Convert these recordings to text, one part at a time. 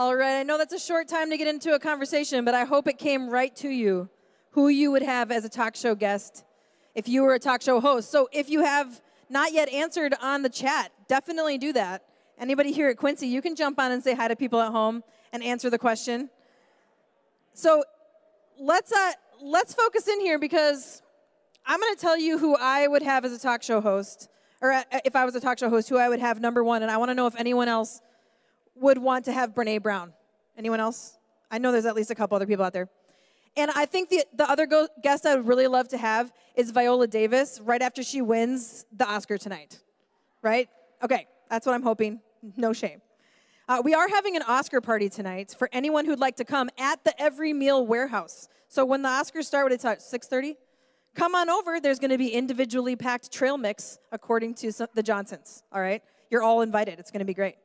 All right, I know that's a short time to get into a conversation, but I hope it came right to you who you would have as a talk show guest if you were a talk show host. So if you have not yet answered on the chat, definitely do that. Anybody here at Quincy, you can jump on and say hi to people at home and answer the question. So let's focus in here because I'm going to tell you who I would have as a talk show host, or if I was a talk show host, who I would have number one, and I want to know if anyone else would want to have Brene Brown. Anyone else? I know there's at least a couple other people out there. And I think the other guest I would really love to have is Viola Davis right after she wins the Oscar tonight. Right? Okay, that's what I'm hoping. No shame. We are having an Oscar party tonight for anyone who'd like to come at the Every Meal Warehouse. So when the Oscars start, what it's at 6:30? Come on over. There's going to be individually packed trail mix according to the Johnsons. All right? You're all invited. It's going to be great.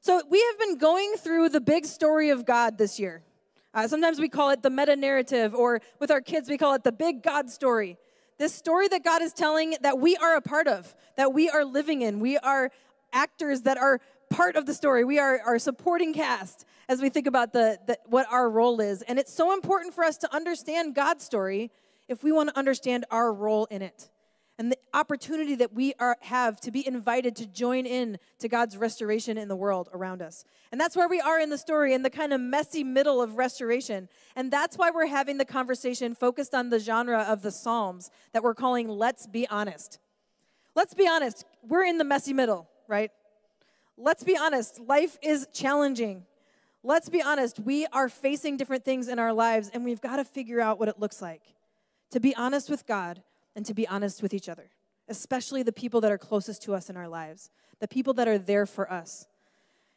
So we have been going through the big story of God this year. Sometimes we call it the meta-narrative, or with our kids, we call it the big God story. This story that God is telling that we are a part of, that we are living in. We are actors that are part of the story. We are our supporting cast as we think about what our role is. And it's so important for us to understand God's story if we want to understand our role in it. And the opportunity that we have to be invited to join in to God's restoration in the world around us. And that's where we are in the story, in the kind of messy middle of restoration. And that's why we're having the conversation focused on the genre of the Psalms that we're calling Let's Be Honest. Let's be honest. We're in the messy middle, right? Let's be honest. Life is challenging. Let's be honest. We are facing different things in our lives, and we've got to figure out what it looks like to be honest with God and to be honest with each other, especially the people that are closest to us in our lives, the people that are there for us.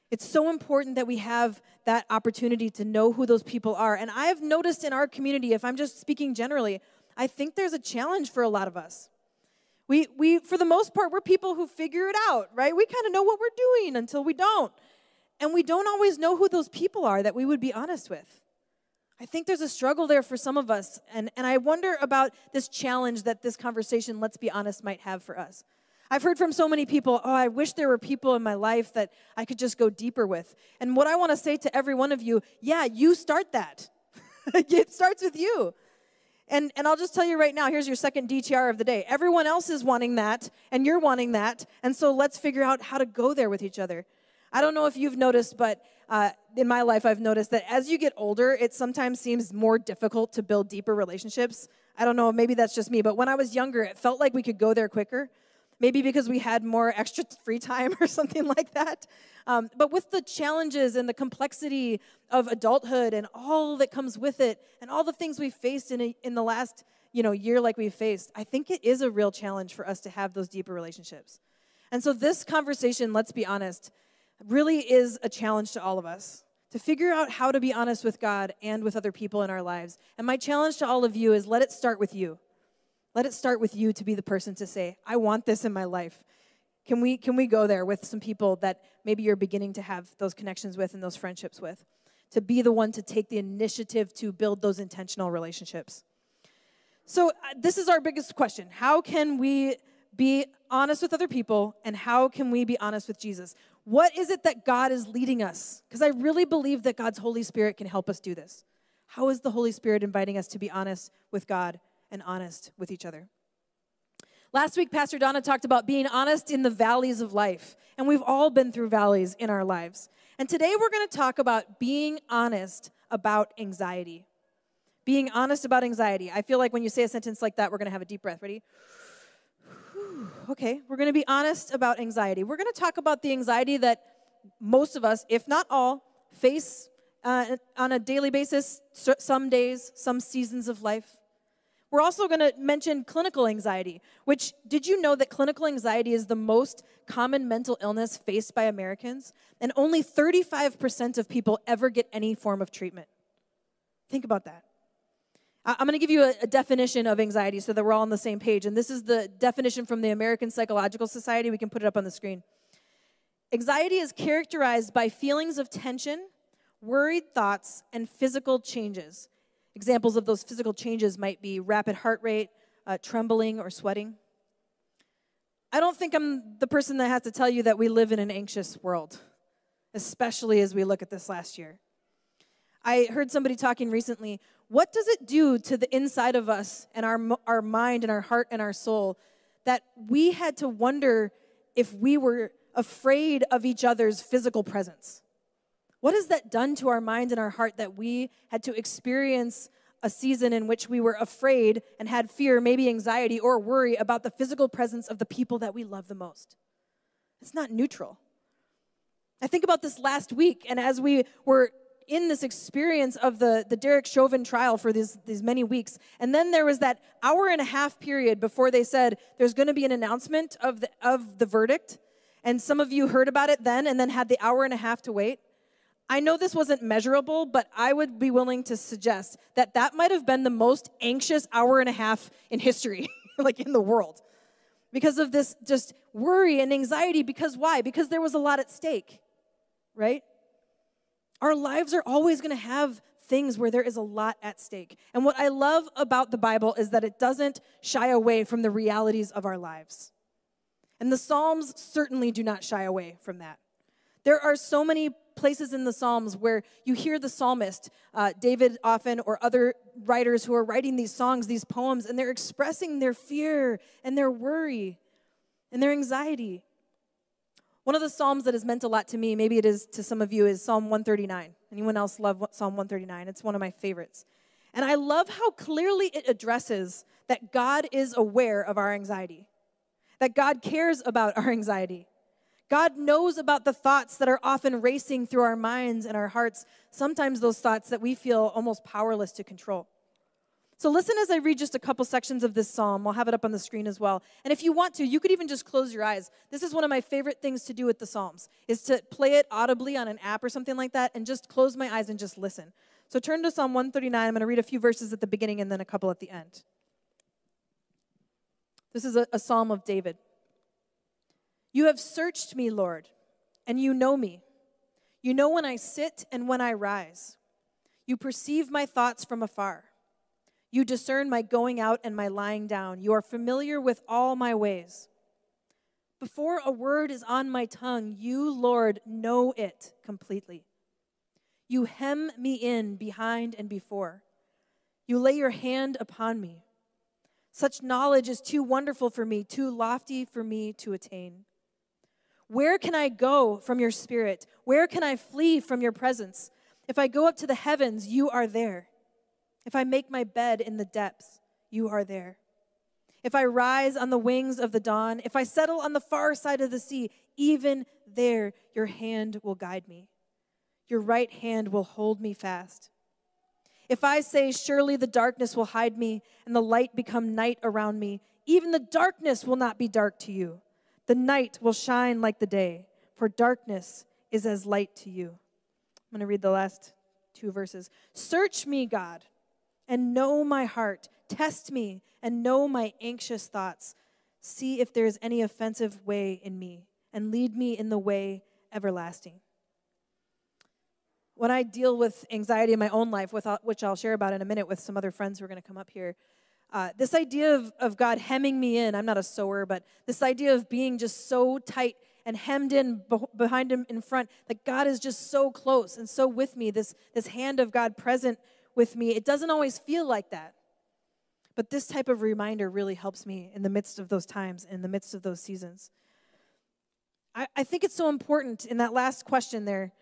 It's so important that we have that opportunity to know who those people are. And I have noticed in our community, if I'm just speaking generally, I think there's a challenge for a lot of us. We for the most part, we're people who figure it out, right? We kind of know what we're doing until we don't. And we don't always know who those people are that we would be honest with. I think there's a struggle there for some of us, and I wonder about this challenge that this conversation, Let's Be Honest, might have for us. I've heard from so many people, I wish there were people in my life that I could just go deeper with. And what I want to say to every one of you, yeah, you start that. It starts with you. And I'll just tell you right now, here's your second DTR of the day. Everyone else is wanting that, and you're wanting that, and so let's figure out how to go there with each other. I don't know if you've noticed, but in my life, I've noticed that as you get older, it sometimes seems more difficult to build deeper relationships. I don't know, maybe that's just me, but when I was younger, it felt like we could go there quicker. Maybe because we had more extra free time or something like that. But with the challenges and the complexity of adulthood and all that comes with it, and all the things we've faced in the last year like we've faced, I think it is a real challenge for us to have those deeper relationships. And so this conversation, let's be honest, really is a challenge to all of us to figure out how to be honest with God and with other people in our lives. And my challenge to all of you is let it start with you. Let it start with you to be the person to say, I want this in my life. Can we go there with some people that maybe you're beginning to have those connections with and those friendships with, to be the one to take the initiative to build those intentional relationships? So this is our biggest question. How can we be honest with other people, and how can we be honest with Jesus? What is it that God is leading us? Because I really believe that God's Holy Spirit can help us do this. How is the Holy Spirit inviting us to be honest with God and honest with each other? Last week, Pastor Donna talked about being honest in the valleys of life, and we've all been through valleys in our lives. And today we're going to talk about being honest about anxiety. Being honest about anxiety. I feel like when you say a sentence like that, we're going to have a deep breath. Ready? Okay, we're going to be honest about anxiety. We're going to talk about the anxiety that most of us, if not all, face on a daily basis, some days, some seasons of life. We're also going to mention clinical anxiety, which, did you know that clinical anxiety is the most common mental illness faced by Americans? And only 35% of people ever get any form of treatment. Think about that. I'm going to give you a definition of anxiety so that we're all on the same page. And this is the definition from the American Psychological Society. We can put it up on the screen. Anxiety is characterized by feelings of tension, worried thoughts, and physical changes. Examples of those physical changes might be rapid heart rate, trembling, or sweating. I don't think I'm the person that has to tell you that we live in an anxious world. especially as we look at this last year. I heard somebody talking recently, what does it do to the inside of us and our mind and our heart and our soul that we had to wonder if we were afraid of each other's physical presence? What has that done to our mind and our heart that we had to experience a season in which we were afraid and had fear, maybe anxiety or worry about the physical presence of the people that we love the most? It's not neutral. I think about this last week, and as we were in this experience of the Derek Chauvin trial for these many weeks, and then there was that hour-and-a-half period before they said there's going to be an announcement of the verdict, and some of you heard about it then and then had the hour-and-a-half to wait. I know this wasn't measurable, but I would be willing to suggest that that might have been the most anxious hour-and-a-half in history, like in the world, because of this just worry and anxiety. Because why? Because there was a lot at stake, right? Our lives are always going to have things where there is a lot at stake. And what I love about the Bible is that it doesn't shy away from the realities of our lives. And the Psalms certainly do not shy away from that. There are so many places in the Psalms where you hear the psalmist, David often, or other writers who are writing these songs, these poems, and they're expressing their fear and their worry and their anxiety. One of the Psalms that has meant a lot to me, maybe it is to some of you, is Psalm 139. Anyone else love Psalm 139? It's one of my favorites. And I love how clearly it addresses that God is aware of our anxiety, that God cares about our anxiety. God knows about the thoughts that are often racing through our minds and our hearts, sometimes those thoughts that we feel almost powerless to control. So listen as I read just a couple sections of this psalm. I'll have it up on the screen as well. And if you want to, you could even just close your eyes. This is one of my favorite things to do with the Psalms, is to play it audibly on an app or something like that and just close my eyes and just listen. So turn to Psalm 139. I'm going to read a few verses at the beginning and then a couple at the end. This is a psalm of David. You have searched me, Lord, and you know me. You know when I sit and when I rise. You perceive my thoughts from afar. You discern my going out and my lying down. You are familiar with all my ways. Before a word is on my tongue, you, Lord, know it completely. You hem me in behind and before. You lay your hand upon me. Such knowledge is too wonderful for me, too lofty for me to attain. Where can I go from your spirit? Where can I flee from your presence? If I go up to the heavens, you are there. If I make my bed in the depths, you are there. If I rise on the wings of the dawn, if I settle on the far side of the sea, even there your hand will guide me. Your right hand will hold me fast. If I say, surely the darkness will hide me and the light become night around me, even the darkness will not be dark to you. The night will shine like the day, for darkness is as light to you. I'm going to read the last two verses. Search me, God, and know my heart. Test me and know my anxious thoughts. See if there is any offensive way in me, and lead me in the way everlasting. When I deal with anxiety in my own life, which I'll share about in a minute with some other friends who are going to come up here, this idea of God hemming me in, I'm not a sewer, but this idea of being just so tight and hemmed in behind him in front, that God is just so close and so with me, this hand of God present with me, it doesn't always feel like that. But this type of reminder really helps me in the midst of those times, in the midst of those seasons. I think it's so important in that last question there,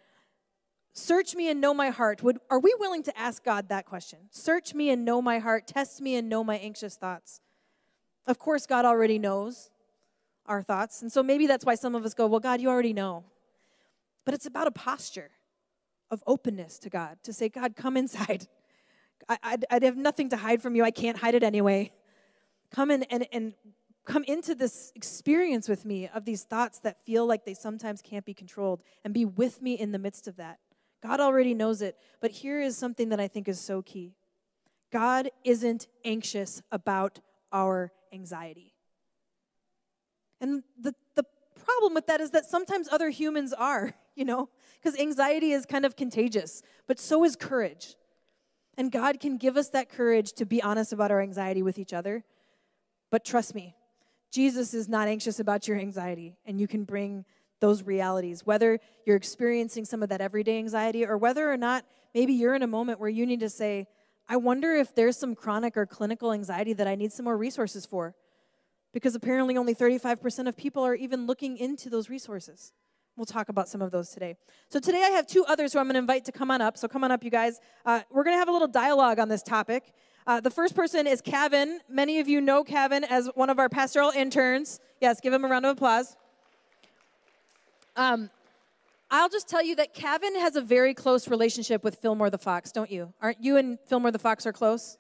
search me and know my heart. Are we willing to ask God that question? Search me and know my heart. Test me and know my anxious thoughts. Of course, God already knows our thoughts. And so maybe that's why some of us go, well, God, you already know. But it's about a posture of openness to God, to say, God, come inside. I'd have nothing to hide from you. I can't hide it anyway. Come in and come into this experience with me of these thoughts that feel like they sometimes can't be controlled, and be with me in the midst of that. God already knows it, but here is something that I think is so key. God isn't anxious about our anxiety. And the problem with that is that sometimes other humans are, because anxiety is kind of contagious, but so is courage. And God can give us that courage to be honest about our anxiety with each other. But trust me, Jesus is not anxious about your anxiety, and you can bring those realities, whether you're experiencing some of that everyday anxiety or whether or not maybe you're in a moment where you need to say, I wonder if there's some chronic or clinical anxiety that I need some more resources for. Because apparently only 35% of people are even looking into those resources. We'll talk about some of those today. So today I have two others who I'm going to invite to come on up. So come on up, you guys. We're going to have a little dialogue on this topic. The first person is Kavan. Many of you know Kavan as one of our pastoral interns. Yes, give him a round of applause. I'll just tell you that Kavan has a very close relationship with Fillmore the Fox, don't you? Aren't you and Fillmore the Fox are close?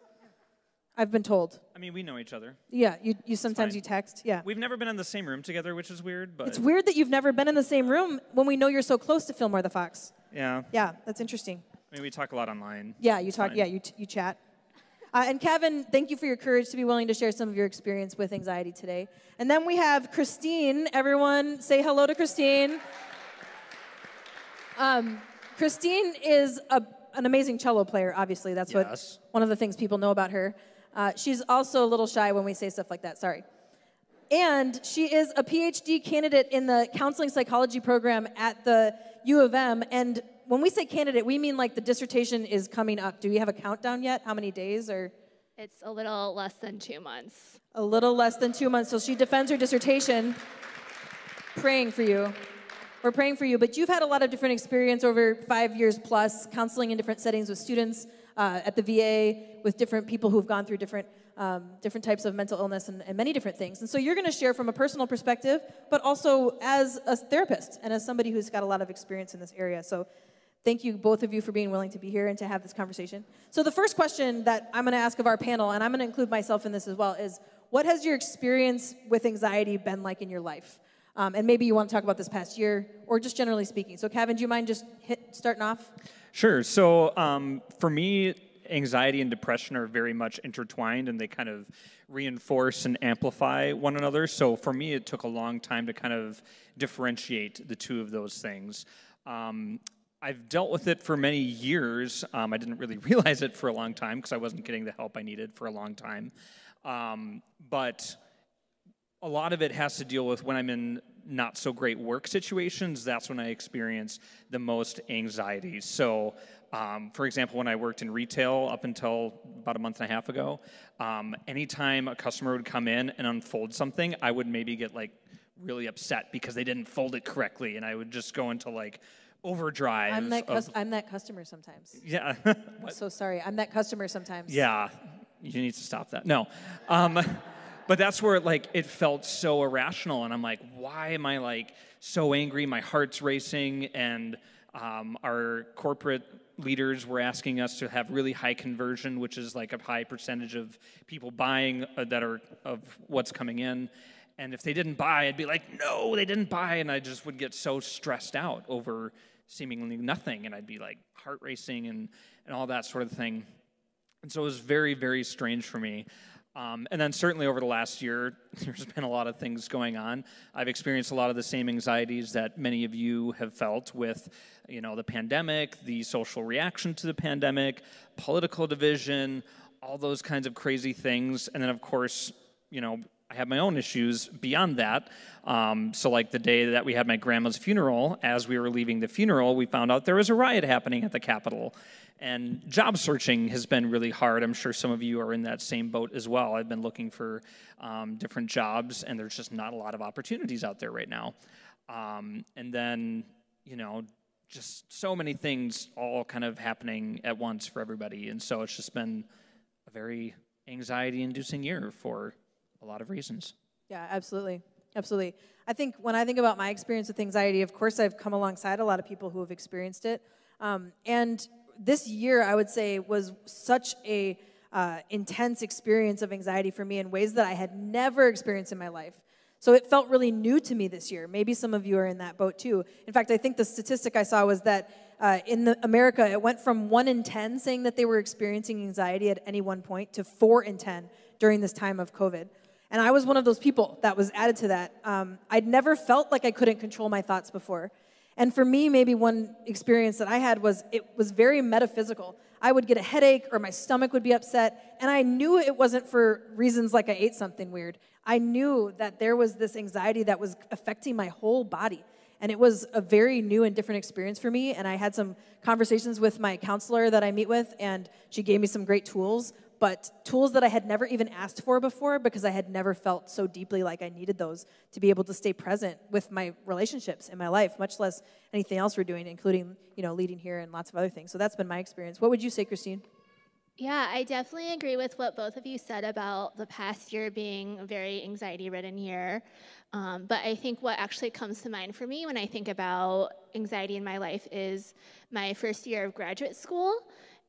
I've been told. I mean, we know each other. Yeah, you sometimes you text. Yeah. We've never been in the same room together, which is weird, but... It's weird that you've never been in the same room when we know you're so close to Fillmore the Fox. Yeah. Yeah, that's interesting. I mean, we talk a lot online. Yeah, you talk. Fine. Yeah, you chat. And Kavan, thank you for your courage to be willing to share some of your experience with anxiety today. And then we have Christine. Everyone say hello to Christine. Christine is an amazing cello player, obviously. That's one of the things people know about her. She's also a little shy when we say stuff like that, sorry. And she is a PhD candidate in the counseling psychology program at the U of M. And when we say candidate, we mean like the dissertation is coming up. Do we have a countdown yet? How many days? Or It's a little less than 2 months. A little less than 2 months. So she defends her dissertation. Praying for you. We're praying for you. But you've had a lot of different experience over 5 years plus, counseling in different settings with students at the VA, with different people who've gone through different types of mental illness and many different things. And so you're going to share from a personal perspective, but also as a therapist and as somebody who's got a lot of experience in this area. So thank you, both of you, for being willing to be here and to have this conversation. So the first question that I'm going to ask of our panel, and I'm going to include myself in this as well, is what has your experience with anxiety been like in your life? And maybe you want to talk about this past year, or just generally speaking. So Kavan, do you mind just starting off? Sure. So for me, anxiety and depression are very much intertwined, and they kind of reinforce and amplify one another. So for me, it took a long time to kind of differentiate the two of those things. I've dealt with it for many years. I didn't really realize it for a long time because I wasn't getting the help I needed for a long time. But a lot of it has to deal with when I'm in not so great work situations. That's when I experience the most anxiety. So, for example, when I worked in retail up until about a month and a half ago, anytime a customer would come in and unfold something, I would maybe get like really upset because they didn't fold it correctly, and I would just go into like overdrive. I'm that customer sometimes. Yeah. I'm so sorry. I'm that customer sometimes. Yeah. You need to stop that. No. But that's where it felt so irrational, and I'm like, why am I like so angry? My heart's racing, and our corporate leaders were asking us to have really high conversion, which is like a high percentage of people buying that are of what's coming in. And if they didn't buy, I'd be like, no, they didn't buy, and I just would get so stressed out over seemingly nothing, and I'd be like heart racing and all that sort of thing. And so it was very, very strange for me. And then certainly over the last year, there's been a lot of things going on. I've experienced a lot of the same anxieties that many of you have felt with, the pandemic, the social reaction to the pandemic, political division, all those kinds of crazy things. And then, of course, I have my own issues beyond that. So like the day that we had my grandma's funeral, as we were leaving the funeral, we found out there was a riot happening at the Capitol. And job searching has been really hard. I'm sure some of you are in that same boat as well. I've been looking for different jobs, and there's just not a lot of opportunities out there right now. And then, just so many things all kind of happening at once for everybody. And so it's just been a very anxiety-inducing year for a lot of reasons. Yeah, absolutely. Absolutely. I think when I think about my experience with anxiety, of course, I've come alongside a lot of people who have experienced it. And this year, I would say, was such a intense experience of anxiety for me in ways that I had never experienced in my life. So it felt really new to me this year. Maybe some of you are in that boat too. In fact, I think the statistic I saw was that in America, it went from 1 in 10 saying that they were experiencing anxiety at any one point to 4 in 10 during this time of COVID. And I was one of those people that was added to that. I'd never felt like I couldn't control my thoughts before. And for me, maybe one experience that I had was, it was very metaphysical. I would get a headache or my stomach would be upset, and I knew it wasn't for reasons like I ate something weird. I knew that there was this anxiety that was affecting my whole body. And it was a very new and different experience for me. And I had some conversations with my counselor that I meet with, and she gave me some great tools, but tools that I had never even asked for before because I had never felt so deeply like I needed those to be able to stay present with my relationships in my life, much less anything else we're doing, including, leading here and lots of other things. So that's been my experience. What would you say, Christine? Yeah, I definitely agree with what both of you said about the past year being a very anxiety-ridden year. But I think what actually comes to mind for me when I think about anxiety in my life is my first year of graduate school.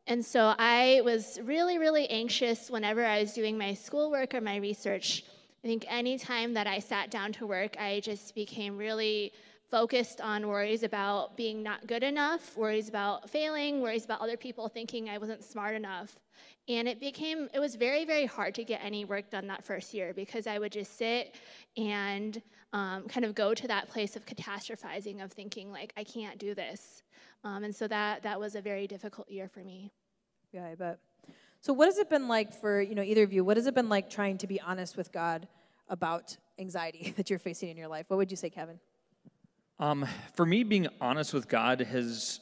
And so I was really, really anxious whenever I was doing my schoolwork or my research. I think any time that I sat down to work, I just became really focused on worries about being not good enough, worries about failing, worries about other people thinking I wasn't smart enough. And it was very, very hard to get any work done that first year because I would just sit and kind of go to that place of catastrophizing, of thinking like, I can't do this. And so that was a very difficult year for me. Yeah, I bet. So what has it been like for, either of you, what has it been like trying to be honest with God about anxiety that you're facing in your life? What would you say, Kevin? For me, being honest with God has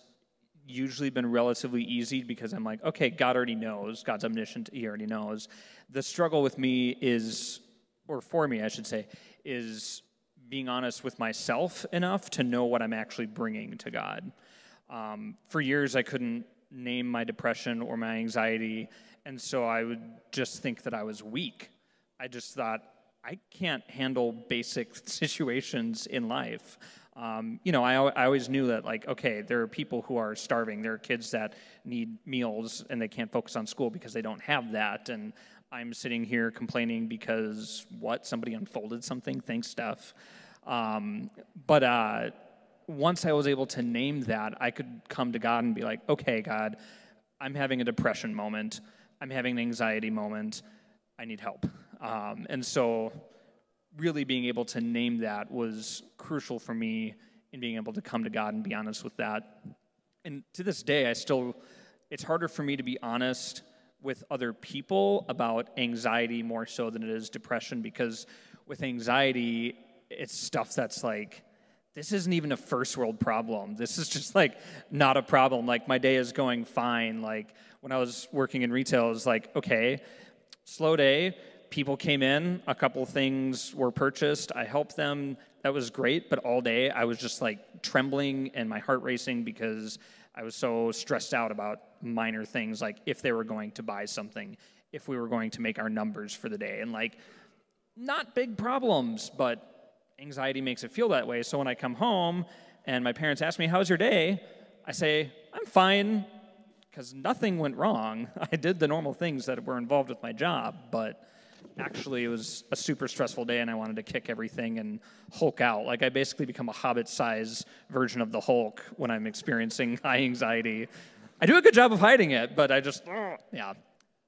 usually been relatively easy because I'm like, okay, God already knows. God's omniscient. He already knows. The struggle with me is, or for me, I should say, is being honest with myself enough to know what I'm actually bringing to God. For years, I couldn't name my depression or my anxiety, and so I would just think that I was weak. I just thought, I can't handle basic situations in life. I always knew that, like, okay, there are people who are starving. There are kids that need meals, and they can't focus on school because they don't have that, and I'm sitting here complaining because, somebody unfolded something? Thanks, Steph. But once I was able to name that, I could come to God and be like, okay, God, I'm having a depression moment. I'm having an anxiety moment. I need help. And so really being able to name that was crucial for me in being able to come to God and be honest with that. And to this day, it's harder for me to be honest with other people about anxiety more so than it is depression, because with anxiety, it's stuff that's like, this isn't even a first world problem. This is just like not a problem. Like my day is going fine. Like when I was working in retail, it was like, okay, slow day. People came in, a couple things were purchased. I helped them. That was great. But all day I was just like trembling and my heart racing because I was so stressed out about minor things, like if they were going to buy something, if we were going to make our numbers for the day. And like, not big problems, but anxiety makes it feel that way. So when I come home and my parents ask me, how's your day? I say, I'm fine, because nothing went wrong. I did the normal things that were involved with my job, but actually it was a super stressful day and I wanted to kick everything and Hulk out. Like I basically become a Hobbit-sized version of the Hulk when I'm experiencing high anxiety. I do a good job of hiding it, but I just, yeah.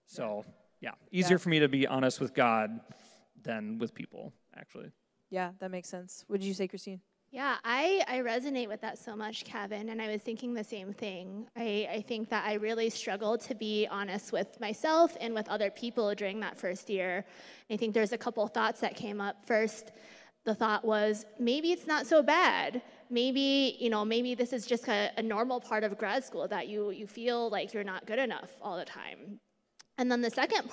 So, yeah, easier for me to be honest with God than with people, actually. Yeah, that makes sense. What did you say, Christine? Yeah, I resonate with that so much, Kevin, and I was thinking the same thing. I think that I really struggled to be honest with myself and with other people during that first year. I think there's a couple thoughts that came up. First, the thought was, maybe it's not so bad. Maybe this is just a normal part of grad school, that you feel like you're not good enough all the time. And then the second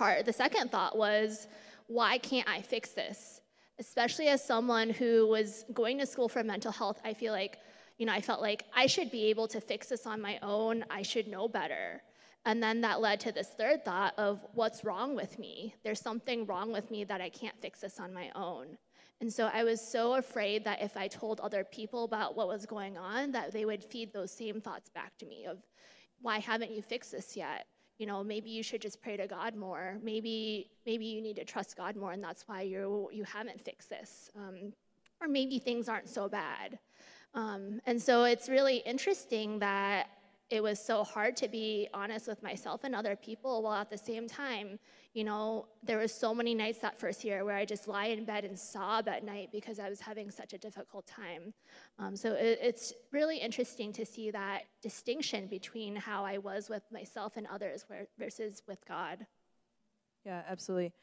thought was, why can't I fix this? Especially as someone who was going to school for mental health, I felt like I should be able to fix this on my own. I should know better. And then that led to this third thought of, what's wrong with me? There's something wrong with me that I can't fix this on my own. And so I was so afraid that if I told other people about what was going on, that they would feed those same thoughts back to me of, why haven't you fixed this yet? Maybe you should just pray to God more. Maybe you need to trust God more, and that's why you haven't fixed this. Or maybe things aren't so bad. And so it's really interesting that it was so hard to be honest with myself and other people, while at the same time, there was so many nights that first year where I just lie in bed and sob at night because I was having such a difficult time. So it's really interesting to see that distinction between how I was with myself and others versus with God. Yeah, absolutely.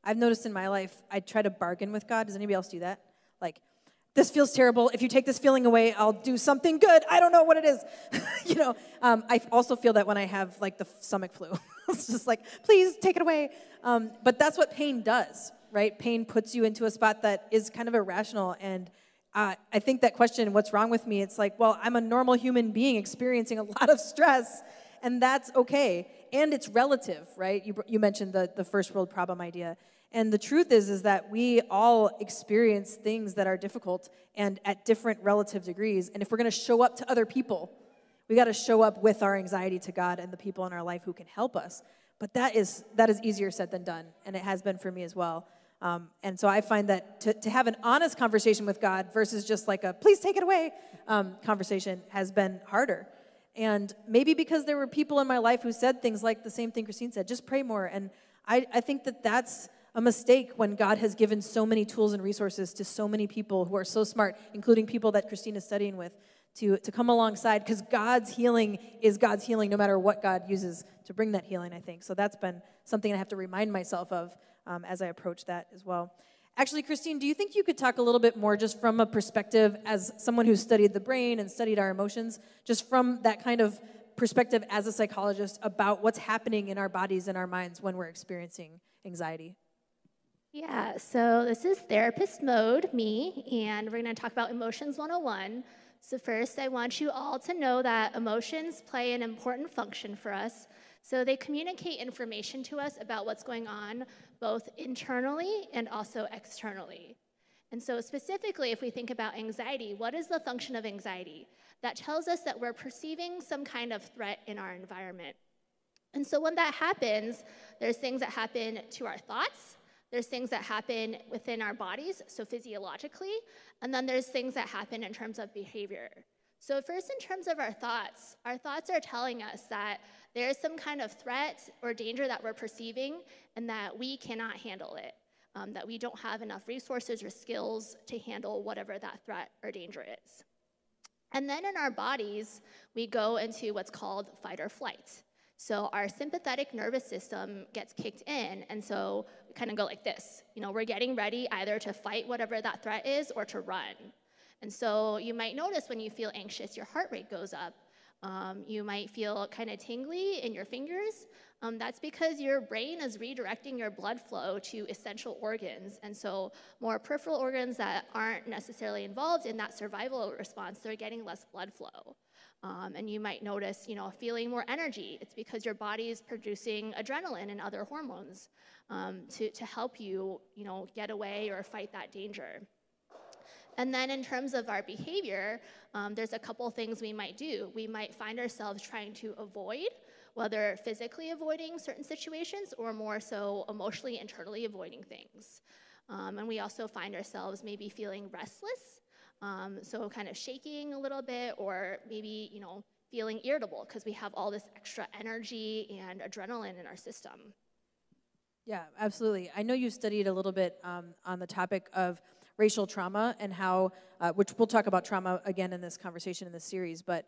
I've noticed in my life, I try to bargain with God. Does anybody else do that? Like, this feels terrible. If you take this feeling away, I'll do something good. I don't know what it is. I also feel that when I have like the stomach flu. It's just like, please take it away. But that's what pain does, right? Pain puts you into a spot that is kind of irrational. And I think that question, what's wrong with me? It's like, well, I'm a normal human being experiencing a lot of stress, and that's okay. And it's relative, right? You mentioned the first world problem idea. And the truth is that we all experience things that are difficult and at different relative degrees. And if we're going to show up to other people, we got to show up with our anxiety to God and the people in our life who can help us. But that is easier said than done, and it has been for me as well. And so I find that to have an honest conversation with God versus just like a please take it away conversation has been harder. And maybe because there were people in my life who said things like the same thing Christine said, just pray more. And I think that that's a mistake when God has given so many tools and resources to so many people who are so smart, including people that Christine is studying with, to come alongside, because God's healing is God's healing no matter what God uses to bring that healing, I think. So that's been something I have to remind myself of as I approach that as well. Actually, Christine, do you think you could talk a little bit more just from a perspective as someone who's studied the brain and studied our emotions, just from that kind of perspective as a psychologist about what's happening in our bodies and our minds when we're experiencing anxiety? Yeah, so this is therapist mode, me, and we're going to talk about Emotions 101. So first, I want you all to know that emotions play an important function for us. So they communicate information to us about what's going on, both internally and also externally. And so specifically, if we think about anxiety, what is the function of anxiety? That tells us that we're perceiving some kind of threat in our environment. And so when that happens, there's things that happen to our thoughts, there's things that happen within our bodies, so physiologically, and then there's things that happen in terms of behavior. So first, in terms of our thoughts are telling us that there is some kind of threat or danger that we're perceiving and that we cannot handle it, that we don't have enough resources or skills to handle whatever that threat or danger is. And then in our bodies, we go into what's called fight or flight. So our sympathetic nervous system gets kicked in, and so we kind of go like this. We're getting ready either to fight whatever that threat is or to run. And so you might notice when you feel anxious, your heart rate goes up. You might feel kind of tingly in your fingers. That's because your brain is redirecting your blood flow to essential organs. And so more peripheral organs that aren't necessarily involved in that survival response, they're getting less blood flow. And you might notice, feeling more energy. It's because your body is producing adrenaline and other hormones to help you, get away or fight that danger. And then in terms of our behavior, there's a couple things we might do. We might find ourselves trying to avoid, whether physically avoiding certain situations or more so emotionally, internally avoiding things. And we also find ourselves maybe feeling restless, so kind of shaking a little bit, or maybe, feeling irritable because we have all this extra energy and adrenaline in our system. Yeah, absolutely. I know you studied a little bit on the topic of racial trauma and how, which we'll talk about trauma again in this conversation in this series, but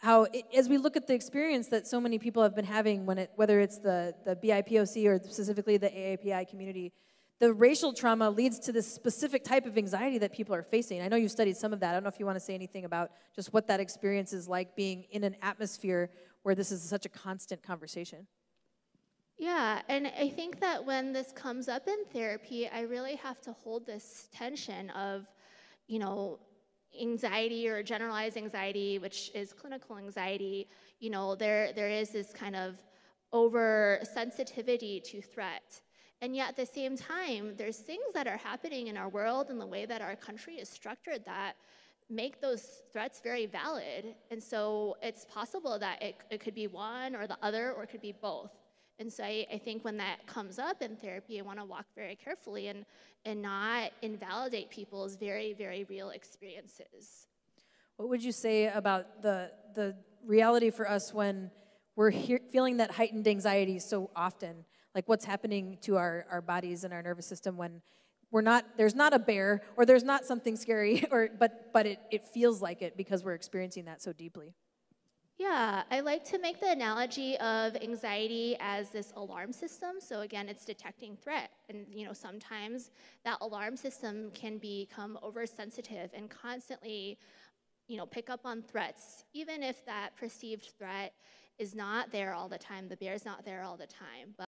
how as we look at the experience that so many people have been having, whether it's the BIPOC or specifically the AAPI community, the racial trauma leads to this specific type of anxiety that people are facing. I know you studied some of that. I don't know if you want to say anything about just what that experience is like being in an atmosphere where this is such a constant conversation. Yeah, and I think that when this comes up in therapy, I really have to hold this tension of, anxiety or generalized anxiety, which is clinical anxiety. There is this kind of oversensitivity to threat. And yet at the same time, there's things that are happening in our world and the way that our country is structured that make those threats very valid. And so it's possible that it could be one or the other, or it could be both. And so I think when that comes up in therapy, I want to walk very carefully and not invalidate people's very, very real experiences. What would you say about the reality for us when we're feeling that heightened anxiety so often? Like what's happening to our bodies and our nervous system when there's not a bear or there's not something scary, but it feels like it because we're experiencing that so deeply. Yeah, I like to make the analogy of anxiety as this alarm system. So again, it's detecting threat. And sometimes that alarm system can become oversensitive and constantly, pick up on threats, even if that perceived threat is not there all the time, the bear's not there all the time.